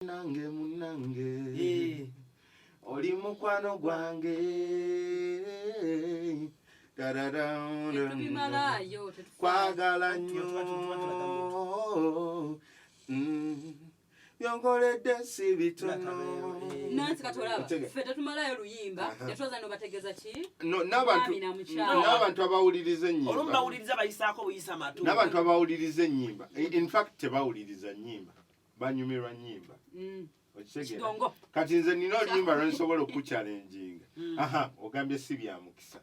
Munange oli mukwano gwange kwagala nnyo yongoledde si bitono nansi katolaba ffe tetumalayo luyimba netwaza nobategeeza ki n'abantu abawuliriza ennyimba olumu bawuliriza bayisaako buyisa matu n'abantu abawuliriza ennyimba in fact tebawuliriza nnyimba banyumirwa nnyimba kati nze nina oluyimba lwensobola okukyalenjinga ogambye si bya mukisa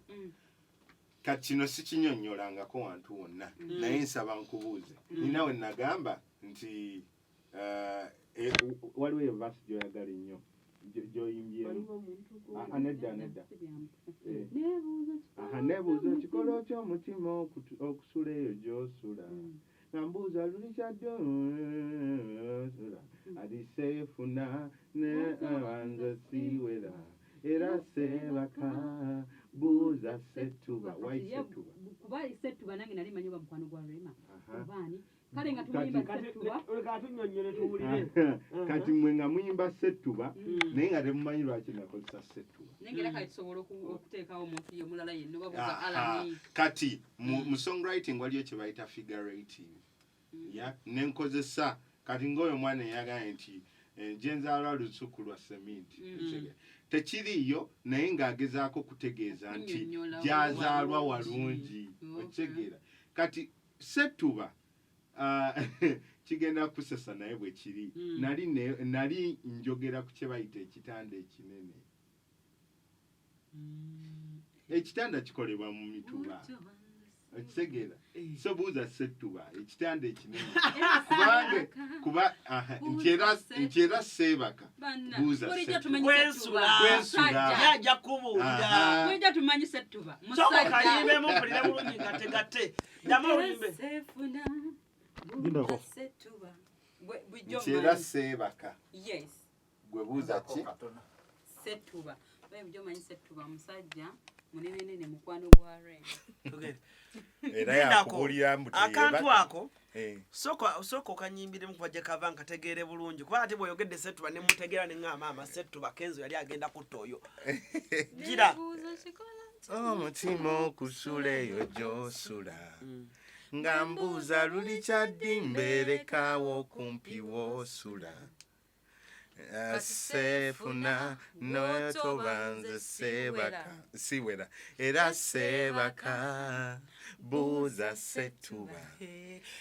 kati kino sikinyonnyolangako wantu wonna naye nsaba nkubuuze nina we nagamba nti waliwo eyo vasi gyoyagala ennyo gyoyimbyemu nedda nebuuza kikolo ky'omutima okusula eyo gy'osula nambuuza luli kyaddosula aliseefuna newanza siwera era sebaka buuza setuba waisetuba kuba setuba nange nali manyi bamukwano gwa Rema obaani kale nga tumuyimba setuba kati mwe nga muyimba setuba naye nga temumanyi lwaki nakozesa setuba nengera kale tusobola okuteekawo omuntu yomulala yenna babuuza alani kati mu songwriting waliyo kye bayita figurating nenkozesa kati ng'oyo mwana eyagambye nti gyenzaalwa lusuku lwa seminti tekiriyo naye ng'agezaako kutegeeza nti gyazaalwa walungi okitegeera kati setuba kigenda kusesa naye bwe kiri nali njogera ku kye bayita ekitanda ekinene ekitanda kikolebwa mu mituba okitegeera so buuza setuba ekitanda ekinene kuba nti era seebaka buuza kwensula kubuulira wejja tumanyi setuba musajja kayibemu mpulire bulungi gategate dama olimbe setuba nti era seebaka yes gwe buuza ki setuba bajja omanyi setuba musajja munenenene mukwano gwa Rema era yakubulira mbu akantu ako soko okanyimbiremu kuba gye kava nkategeere bulungi kuba ate bw'oyogedde setuba ne mutegeera ne ŋŋamba setuba Kenzo yali agenda kutta oyo gira omutima okusula eyo gy'osula nga mbuuza luli kyaddi mbeerekaawo okumpi w'osula seefuna notobanze seebaka siwera era seebaka buuza setuba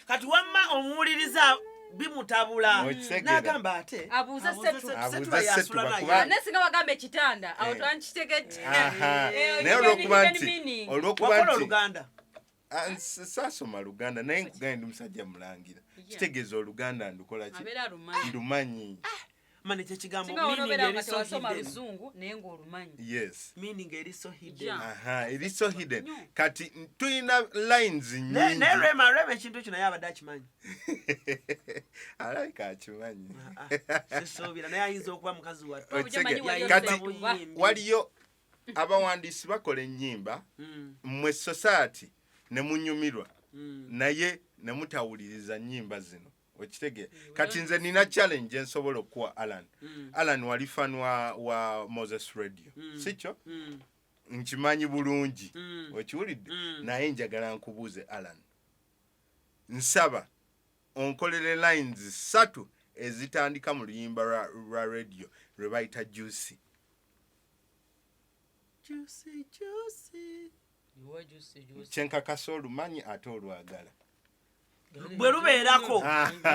kati wamma omuwuliriza bimutabula n'agamba ate abuuza setuba yasula naye nesinga wagamba ekitanda awo twankitegedde naye olwokuba nti oluganda saasoma Luganda naye nkugambye ndi musajja mulangira kitegeeza Oluganda ndukola ki ndumanyi mane kyekigambo yes meaning eri so hidden eri so hidden kati tuyina lines nyingi ne Rema ekintu kino yabadde akimanyi alabika akimanyi sisoobira naye ayinza okuba mukazi wattu kati waliyo abawandiisi bakola ennyimba mmwe society ne munyumirwa naye ne mutawuliriza nnyimba zino okitegeera kati nze nina challenge ensobola okuwa Alan wali fan wa Moses Radio sikyo nkimanyi bulungi okiwulidde naye njagala nkubuuze Alan nsaba onkolere lines 3 ezitandika mu luyimba lwa radio lwe bayita Juicy kyenkakasa olumanyi ate olwagala bwe lubeerako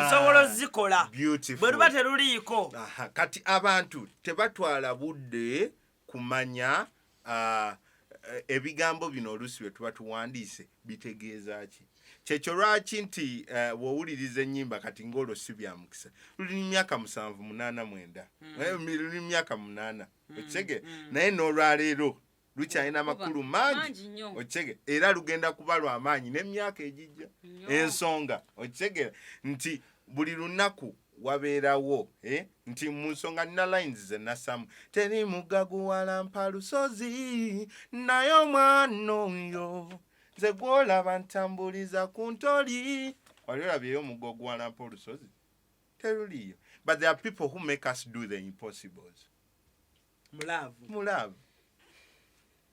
nsobola zikola bwe luba teruliiko kati abantu tebatwala budde kumanya ebigambo bino oluusi bye tuba tuwandiise bitegeeza ki kyekyo lwaki nti bw'owuliriza ennyimba kati ng'olwo si bya mukisa luli myaka 789 luli myaka 8 okitege naye n'olwaleero lukyalina amakulu mangi okitege era lugenda kuba lw'amaanyi n'emyaka egijja ensonga okitegera nti buli lunaku wabeerawo nti mu nsonga nina lines ze nassamu teri mugagu walampa lusozi naye omwana oyo nze gw'olaba ntambuliza ku ntoli wali olabyeyo omuggo ogwalampa olusozi teruliyo but there are people who make us do the impossibles. Mulavu.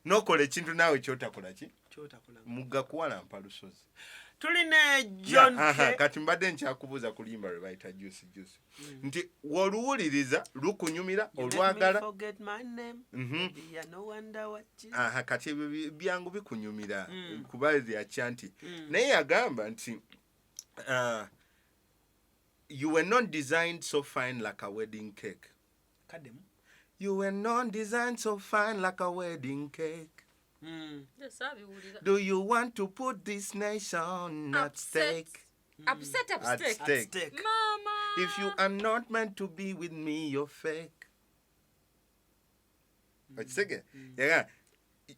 Nokola ekintu naawe kyotakola ki? Mugga kuwalampa lusozi. Tulina John kati mbadde nkyakubuuza kulimba lwe bayita juice. Nti woluwuliriza lukunyumira olwagala. Kati ebyo byangu bikunyumira kuba lyakya nti naye yagamba nti you were not designed so fine like a wedding cake. You were not designed so fine like a wedding cake. Do you want to put this nation at stake? Upset. Mama. If you are not meant to be with me, you're fake. Yeah.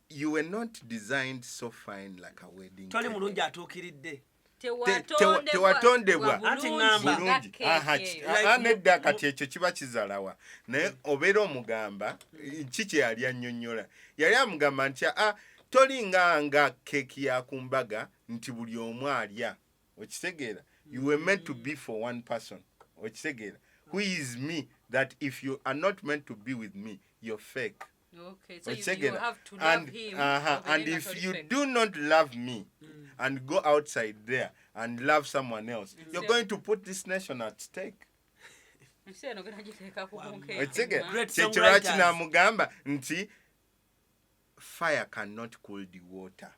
You were not designed so fine like a wedding cake. Tewatondebwa bulungi. Nedda kati ekyo kiba kizalawa naye obeera omugamba kiki yali annyonnyola yali amugamba nti tolinganga keeki ya kumbaga nti buli omu alya okitegeera. You were meant to be for one person okitegeera. Who is me that if you are not meant to be with me you're fake. Okay, so you have to love him. And if you do not love me and go outside there and love someone else, you're going to put this nation at stake. Kyekirwaki namugamba nti fire cannot cool the water.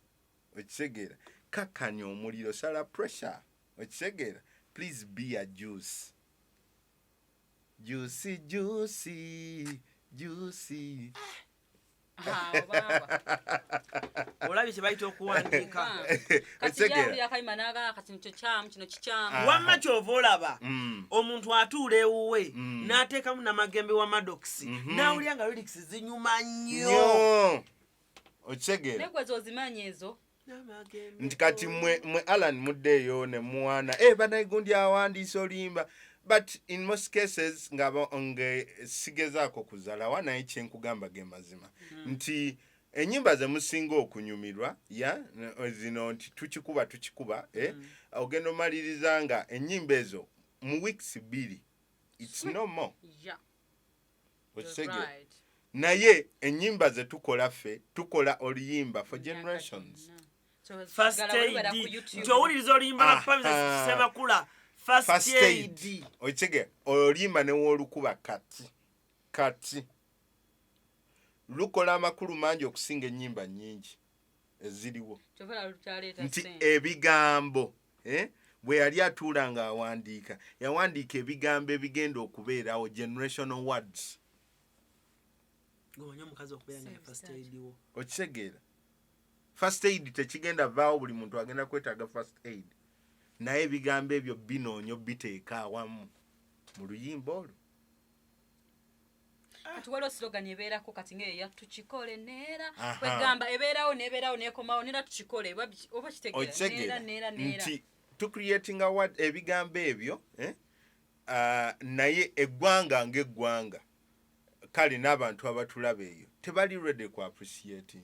Okitegeera. Kakkanya omuliro sala pressure. Okitegeera. Please be a juice. Juicy. Olabye kye bayita okuwandiika. Wamma kyova olaba omuntu atuula ewuwe n'ateekamu namagembe wa madokisi n'awulira nga lyrics zinyuma nnyo. Okitegeera. Nekwezo ozimanyi ezo. Nti kati mwe Alan muddeeyo ne muwana banaigundi awandiisa olimba. But in most cases nga sigezaako kuzalawa naye kyenkugamba ge mazima nti enyimba ze musinga okunyumirwa zino nti tukikuba ogenda omaliriza nga enyimba ezo mu weeks 2 it's no more. Naye enyimba ze tukola ffe tukola oluyimba for generations. First aid owuliriza oluyimba na pamisa semakula. First aid. Okitegera oluyimba ne wolukuba kati lukola amakulu mangi okusinga ennyimba nnyingi eziriwo. Nti ebigambo bwe yali atuula nga awandiika yawandiika ebigambo ebigenda okubeerawo generational words. Okitegeera. First aid tekigenda vaawo buli muntu agenda kwetaaga first aid. Naye ebigambo ebyo binoonyo biteeka awamu mu luyimba olwo. Kati waliwo slogan ebeerako kati ng'eya tukikole neera kwegamba ebeerawo nebeerawo neekomawo neera tukikole oba kitegeera neera nti tucreatinga what ebigambo ebyo naye eggwanga ng'eggwanga kale n'abantu abatulaba eyo tebali ready ku appreciating.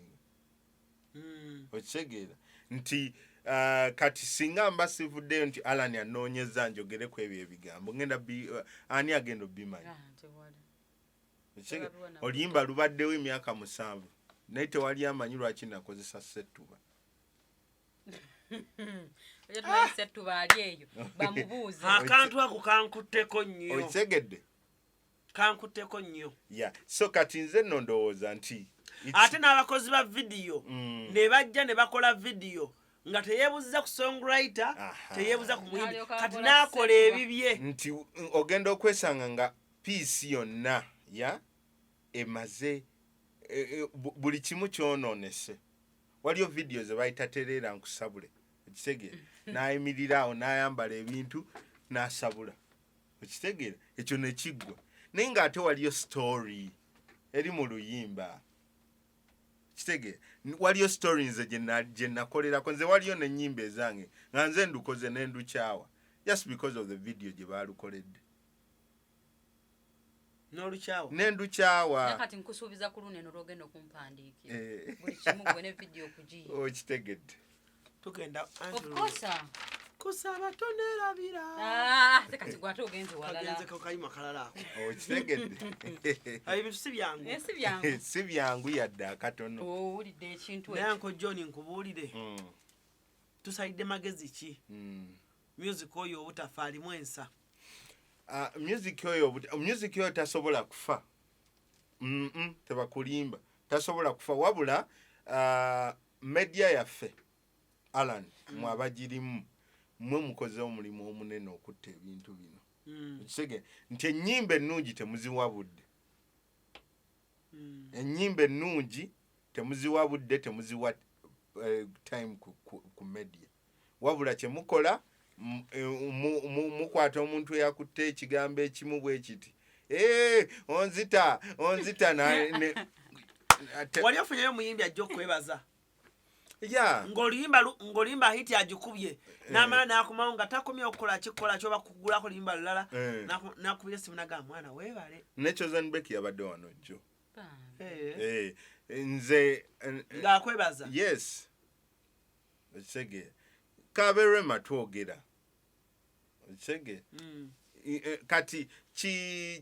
Okitegeera nti kati singa mbasivuddeyo nti Alan anoonyeza njogereku ebyo ebigambo ngenda ani agenda obimanyi. Oluyimba lubaddewo emyaka 7 naye tewali amanyi lwaki nakozesa settuba. Akantu ako kankutteko nnyo. Okitegedde? Kankutteko nnyo. So kati nze nno ndowooza nti ate n'abakozi ba vidiyo ne bajja ne bakola vidiyo nga teyeebuziza ku songwriter teyeebuza ku muyimbi kati n'akola ebibye nti ogenda okwesanga nga piisi yonna emaze buli kimu kyonoonese. Waliyo vidiyo ze bayita tereera nkusabule okitegeera n'ayimirira awo n'ayambala ebintu n'asabula okitegeera ekyo ne kiggwa naye ng'ate waliyo story eri mu luyimba kitegeera waliyo stories gye nakolerako nze waliyo n'ennyimba ezange nga nze ndukoze n'endukyawa just because of the video gye baalukoledde. N'olukyawa n'endukyawa kati nkusuubiza ku luno eno lwogenda okumpandiikira buli kimu gwe ne vidiyo okugiyiwa okitegedde tugenda of course kusaba tonerabira tekati gwate ogenze walala agenze ko kayima kalala okitegedde ayi bintu si byangu yadde akatono owulidde ekintu naye Uncle John nkubuulire tusalidde magezi ki music oyo obutafaalimu ensa music oyo tasobola kufa tebakulimba tasobola kufa wabula media yaffe Alan mwabagirimu mwe mukoze omulimu omunene okutta ebintu bino ekisege nti ennyimba ennungi temuziwabudde ennyimba ennungi temuziwabudde temuziwa time ku media wabula kyemukola mukwata omuntu eyakutte ekigambo ekimu bwe kiti onzita wali ofunyeyo omuyimbi ajja okwebaza Yeah. ng'oluyimba hiti agikubye n'amala n'akomawo nga takomye okukola kikola kyoba kugulako luyimba lulala n'akubira essimu naga mwana weebale ne Choosen Becky yabadde wano jjo nze ng'akwebaza yes ekisege kaberema twogera ekisege kati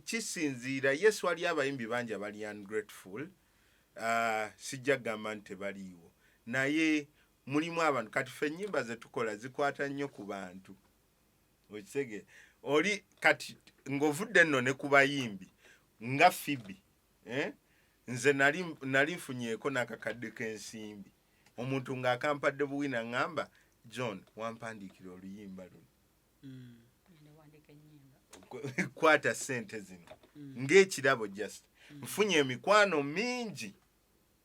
kisinziira yesu wali abayimbi bangi abali ungrateful sijja gamba nti tebaliiwo naye mulimu abantu kati ffe ennyimba ze tukola zikwata nnyo ku bantu okisege oli kati ng'ovudde nno ne ku bayimbi nga Phoebe nze nali nfunyeeko n'akakadde k'ensimbi omuntu ng'akampadde buwina ŋŋamba John wampandiikira oluyimba luno kwata ssente zino ng'ekirabo just nfunye emikwano mingi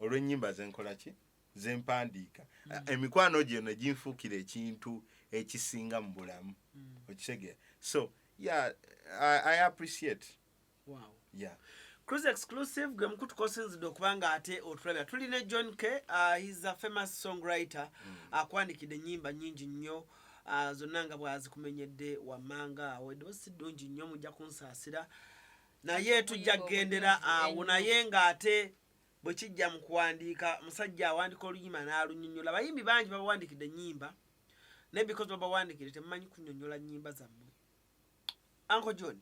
olw'ennyimba zenkola ki zempandiika emikwano gyo ne ginfuukira ekintu ekisinga mu bulamu okisegera so yeah I appreciate yeah Cruise exclusive gwe mukutukosinzidde okubanga ate otulabya tulina John K he's a famous songwriter akwandikidde ennyimba nnyingi nnyo zonna nga bwazikumenyedde wammanga awo eddoboozi si ddungi nnyo mujja kunsaasira naye tujja kugendera awo naye ng'ate bwe kijja mu kuwandiika musajja awandika oluyimba n'alunnyonnyola bayimbi bangi babawandikidde ennyimba naye because babawandikidde temumanyi kunnyonnyola nnyimba zammwe Uncle John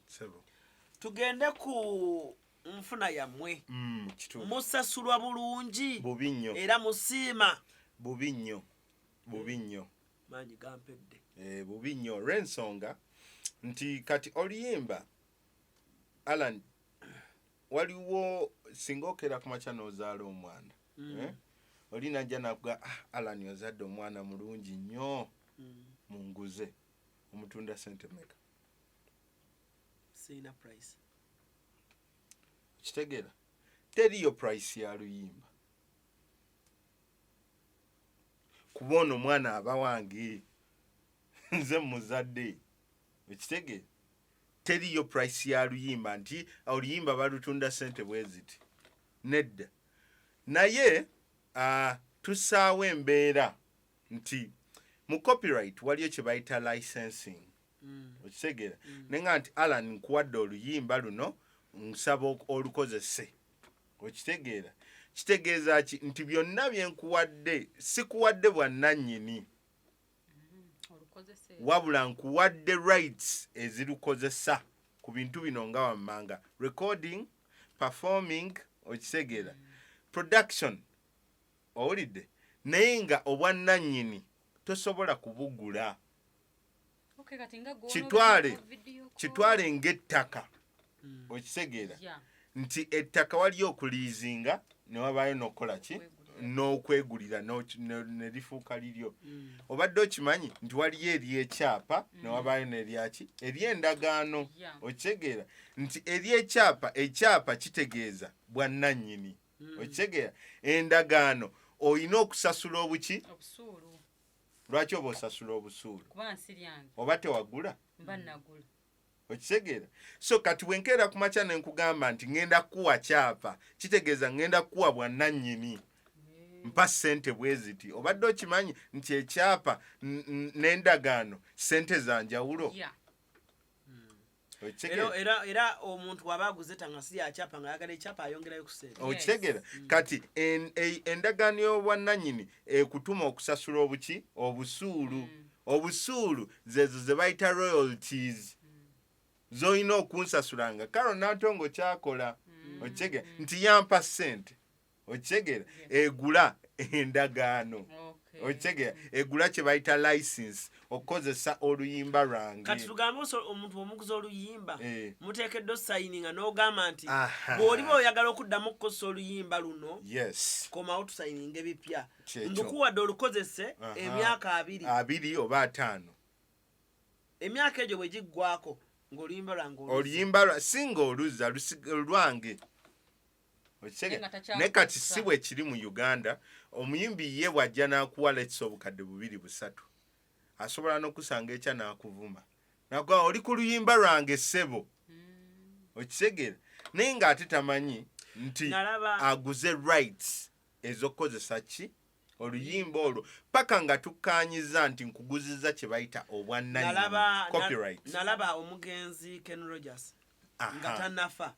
tugende ku nfuna yammwe musasulwa bulungi bubi nnyo era musiima bubi nnyo maanyi gampedde bubi nnyo olw'ensonga nti kati oluyimba Alan waliwo singa okera ku makya n'ozaala omwana oli najja nakuga Alan ozadde omwana mulungi nnyo munguze omutunda sente meka sina price kitegera teriyo price ya luyimba kubona omwana aba wange nze muzadde ekitegera teriyo price ya luyimba nti oluyimba balutunda sente bweziti nedda naye tusaawo embeera nti mu copyright waliyo kye bayita licensing okitegera nenga nti Alan nkuwadde oluyimba luno nsaba olukozese okitegeera kitegeeza ki nti byonna bye nkuwadde sikuwadde bwannannyini wabula nkuwadde rights ezirukozesa ku bintu bino nga wammanga recording performing okitegeera production owulidde naye nga obwannannyini tosobola kubugula kitwale ng'ettaka okitegeera nti ettaka waliyo okuliizinga ne wabaayo n'okukola ki n'okwegulira ne lifuuka liryo obadde okimanyi nti waliyo ery'ekyapa ne wabaayo n'eryaki ery'endagaano okitegeera nti ekyapa kitegeeza bwannannyini okitegeera endagaano olina okusasula obuki lwaki oba osasula obusuulu oba tewagula okitegeera so kati wenkeera ku makya ne nkugamba nti ŋŋenda kuwa kyapa kitegeeza ŋŋenda kuwa bwannannyini mpa ssente bwe ziti obadde okimanyi nti ekyapa n'endagaano ssente za njawulo era omuntu waba aguze tangasi yakyapa nga ayagala ekyapa ayongerayo ku ssente okitegeera kati endagaano y'obwannannyini ekutuma okusasula obuki obusuulu obusuulu zezo ze bayita royalties zoyina okunsasulanga karo natongo kyakola okitegeera nti yampa ssente okitegeera egula endagaano okitegeera egula kye bayita license okukozesa oluyimba lwange kati tugambe omuntu omuguza oluyimba muteekeddwa sayininga n'ogamba nti bw'oliba oyagala okuddamu okukozesa oluyimba luno komawo tusayininga ebipya ndukuwadde olukozese emyaka 2 oba 5 emyaka egyo bwe giggwako ng'oluyimba lwange oluyimba singa oluzza lwange ne kati si bwe kiri mu Uganda omuyimbi ye bw'ajja n'akuwa letsa obukadde 2-3 asobola n'okusanga ekya n'akuvuma nakuga oli ku luyimba lwange ssebo okitegeera naye ng'ate tamanyi nti aguze rights ez'okukozesa ki oluyimba olwo paka nga tukkaanyiza nti nkuguzizza kye bayita obwannannyini copyright. Nalaba omugenzi Ken Rogers nga tannafa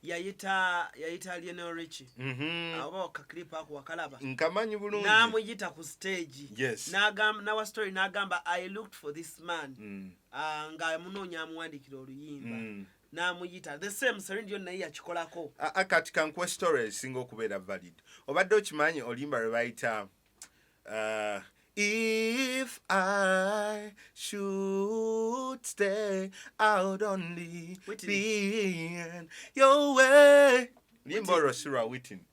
yayita Lionel Richie oba kaklipu ako wakalaba nkamanyi bulungi n'amuyita ku stage n'awa story n'agamba I looked for this man nga munoonya amuwandikira oluyimba n'amuyita the same Celine naye yakikolako kati kankuwa story esinga okubeera valid obadde okimanyi oluyimba lwe bayita if I should stay out only be in your way. Oluyimba olwo si lwa Whitney.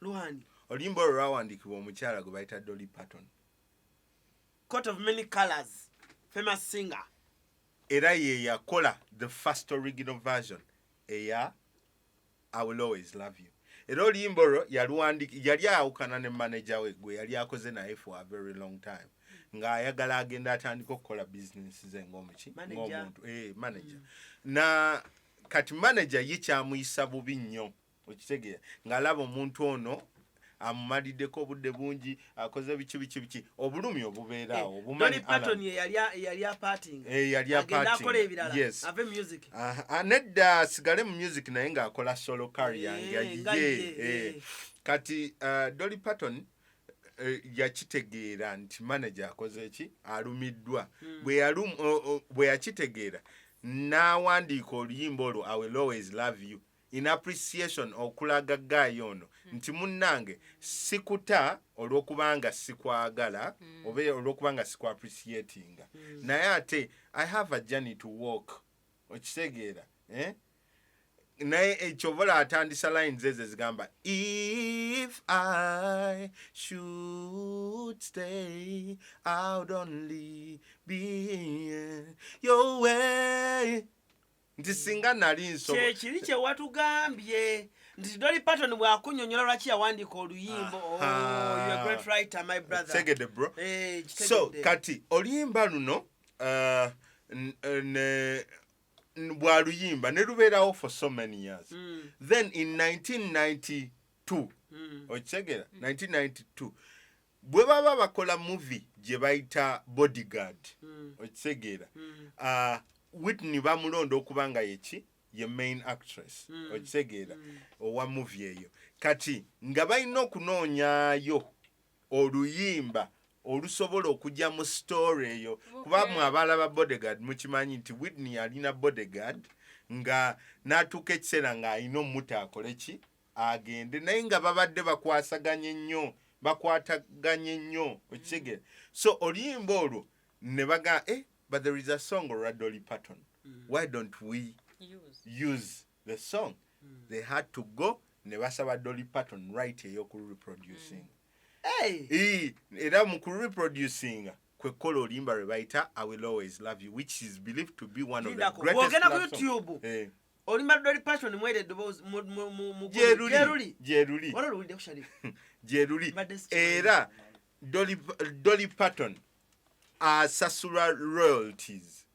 Luhani. Oluyimba olwo lwawandikibwa omukyala gwe bayita Dolly Parton. Coat of many colors. Famous singer. Era ye yakola the first original version eya I Will Always Love You. Era oluyimba olwo yali awukana ne manager we gwe yali akoze naye for a very long time ng'ayagala agenda atandika okukola business ze ng'omuntu manager na kati manager ye kyamuyisa bubi nnyo okitegeera ng'alaba omuntu ono amumaliddeko obudde bungi akoze biki obulumi obubeeraawo obumanyi yali aparting agenda akola ebirala ave music nedda asigale mu music naye ng'akola solo career ye kati Dolly Parton yakitegeera nti manager akoze ki alumiddwa bwe yakitegeera n'awandiika oluyimba olwo I Will Always Love You in appreciation okulaga gayo ono nti munnange sikuta olw'okubanga sikwagala oba olw'okubanga sikwa appreciatinga naye ate I have a journey to walk okitegeera naye ekyobola atandisa lines ezo zigamba if I should stay out only be your way nti singa nali nsobo kyekiri kye watugambye nti Dolly Parton bw'akunnyonnyola lwaki yawandiika oluyimba you're a great writer my brother tegede bro so kati oluyimba luno bwaluyimba ne lubeerawo for so many years then in 1992 okitegeera 1992 bwe baba bakola movie gye bayita Bodyguard okitegeera Whitney bamulonda okuba nga ye main actress okitegeera owa movie eyo kati nga balina okunoonyaayo oluyimba olusobola okujja mu story eyo kuba mu abaala ba Bodyguard mukimanyi nti Whitney alina Bodyguard nga n'atuuka ekiseera ng'alina omuta akole ki agende naye nga babadde bakwataganye nnyo okitegeera so oluyimba olwo ne baga but there is a song or a Dolly Parton. Why don't we use the song? They had to go nebasaba Dolly Parton right eyo ku reproducing. Era mu ku reproducing kwekola oluyimba lwe bayita I Will Always Love You, which is believed to be one of the greatest love songs. YouTube. Oluyimba Dolly Parton mwede dobozi Jeruli. Wala oluwulidde kushali. Jeruli. Era Dolly Parton asasula royalties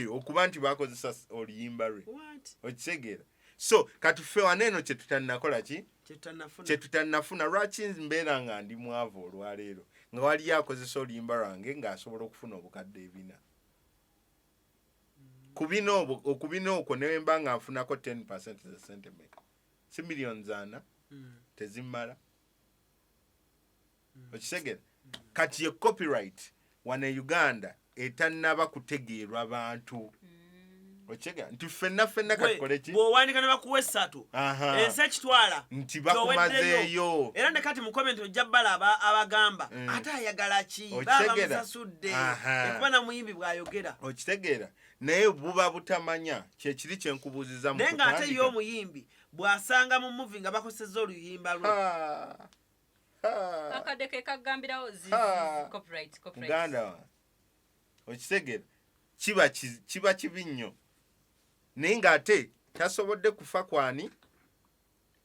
okuba nti bakozesa oluyimba lwe okitegeera so katufe waneeno kyetutannakola ki kyetutanafuna lwaki mbeera nga ndi mwavu olwaleero nga waliyo akozesa oluyimba lwange ng'asobola okufuna obukadde 4 okubina okwo newemba nga nfunako 10% ezesente meka si millions 4 tezimala Okitegera kati ye copyright wane Uganda etannaba kutegeerwa abantu okitegera nti ffenna kakole ki bw'owandika ne bakuwa essatu ensi ekitwala nti bakumazeeyo era ne kati mu comment ojja balaba abagamba ate ayagala ki baba musasudde ekuba na muyimbi bw'ayogera okitegeera naye buba butamanya kyekiri kyenkubuuziza mu naye ng'ate ye omuyimbi bw'asanga mu muvi nga bakosezza oluyimba lwe akadeke kagambirawo copyright muganda okitegeera kiba kibi nnyo naye ng'ate tasobodde kufa kwani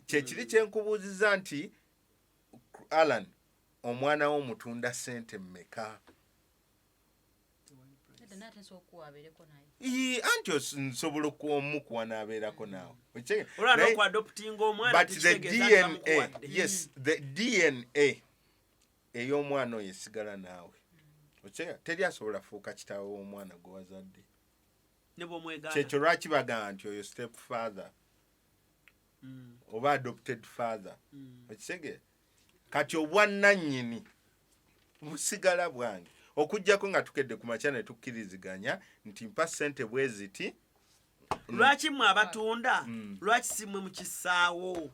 kyekiri kyenkubuuziza nti Alan omwana wo mutunda ssente mmeka anti nsobola okuwa n'abeerako naawe but the DNA yes the DNA ey'omwana oyo esigala naawe okitegera teri asobola fuuka kitaawe w'omwana gwe wazadde kyekyo lwaki bagamba nti oyo step father oba adopted father okitegera kati obwannannyini busigala bwange okujjako nga tukedde ku makya ne tukkiriziganya nti mpa ssente bwe ziti lwaki mwe abatunda lwaki si mmwe mu kisaawo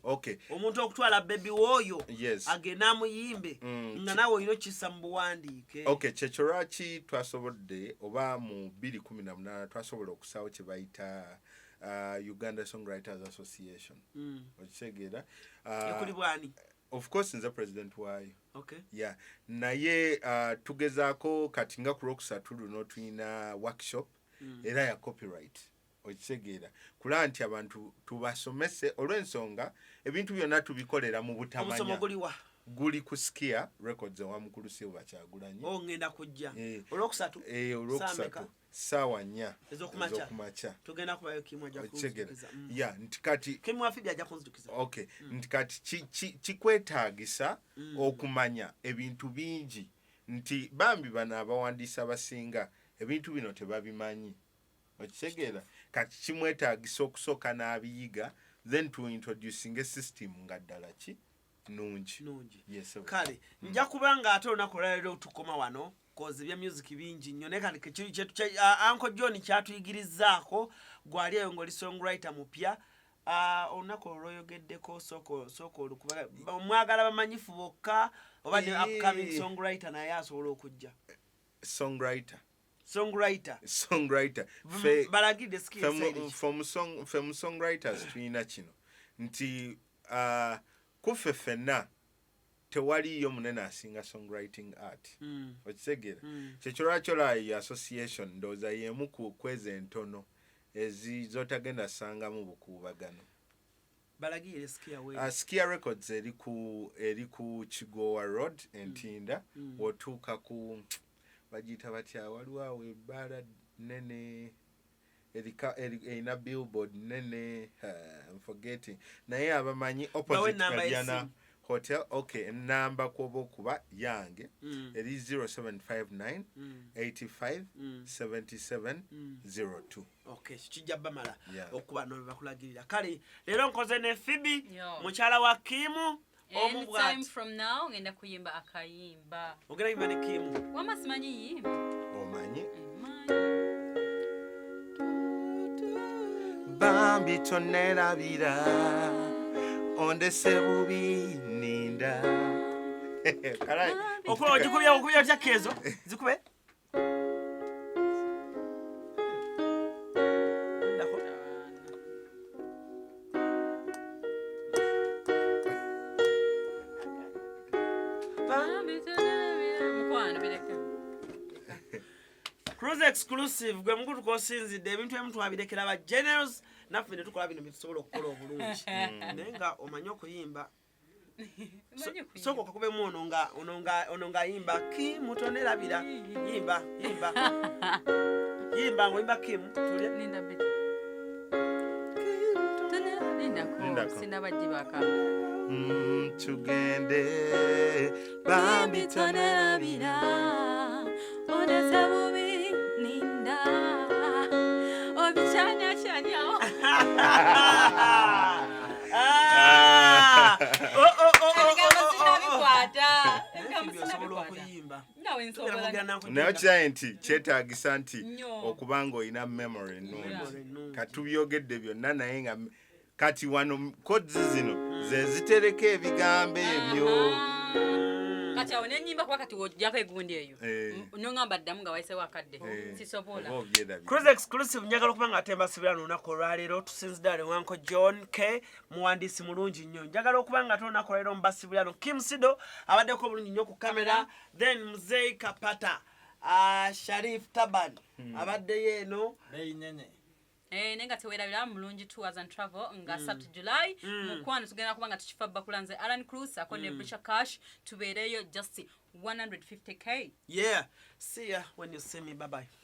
omuntu okutwala bebi w'oyo agenda amuyimbe nga naawe olina okissa mu buwandiike kyekyo lwaki twasobodde oba mu 2018 twasobola okusaawo kye bayita Uganda Songwriters Association okitegeera ekuli bwani of course nze president waayo naye tugezaako kati nga ku Lwokusatu luno tulina workshop era ya copyright okitegeera kulaba nti abantu tubasomese olw'ensonga ebintu byonna tubikolera mu butamanya guli ku Skia Records ewa Mukulu Silver Kyagulanyi ngenda kujja Olwokusatu ssaawa 4 ez'okumakya tugenda kubayo kimu ajja kunzikiza nti kati kimu afidi ajja kunzikiza nti kati kikwetaagisa okumanya ebintu bingi nti bambi bano abawandiisa abasinga ebintu bino tebabimanyi okitegeera kati kimwetaagisa okusooka n'abiyiga then to introducing a system nga ddala ki nungi kale nja kuba nga ate olunaku olwaleero tukoma wano kozi bya music bingi nnyo naye kati kiri kyetu Uncle John kyatuyigirizaako gwali eyo ng'oli songwriter mupya olunaku olwoyogeddeko soko olukuba mwagala bamanyifu bokka oba ne upcoming songwriter naye asobola okujja songwriter balagidde skill from songwriters tulina kino nti kuffe ffenna tewaliyo munene asinga songwriting art okitegeera kyekyo lwaki olwayo association ndowooza y'emu ku kweza entono zotagenda sangamu bukuubagano balagire Skia Records eri ku Kigowa Road Entinda wotuuka ku bagiyita batya waliwo awo ebbaala nene erina billboard nene I'm forgetting naye abamanyi opposite Kajana Hotel namba kwoba okuba yange eri 0759 85 77 02 kijja bamala okuba no bakulagirira kale leero nkoze ne Phoebe mukyala wa Kimu anytime from now ngenda kuyimba akayimba ogenda yimba ne Kimu wamasimanyi yimba omanyi bambi tonerabira ondese bubi ninda kalai okubya kyakezo zikube Cruise exclusive gwe mukulu kosinzidde ebintu ebimu twabirekera aba generals naffe ne tukola bino bitusobola okukola obulungi naye nga omanyi okuyimba soko kakubemu ono nga yimba Kimu tonerabira yimba ngoyimba Kimu tulya tugende bambi tonerabira ondese bubi ninda obichanya osobola okuyimba nawe nsobola naye kiraye nti kyetaagisa nti okubanga olina memory ennungi katubyogedde byonna naye nga kati wano kodzi zino ze zitereka ebigambo ebyo kati awo n'ennyimba kuba kati wojjako egundi eyo nongamba ddamu nga wayise wakadde sisobola Cruise exclusive njagala okuba nga ate mbasibira n'olunaku olwaleero tusinzidde ale wanko John K muwandiisi mulungi nnyo njagala okuba nga ate olunaku olwaleero mbasibira no Kim Sido abaddeko bulungi nnyo ku kamera then Mzee Kapata Sharif Taban abaddeyo eno nenga tewerabira mulungi tours and travel nga 7 July mukwano tugenda kuba nga tukifa bakulanze Alan Cruz akone Brisha Cash tubereyo just 150k. Yeah, see ya when you see me, bye bye.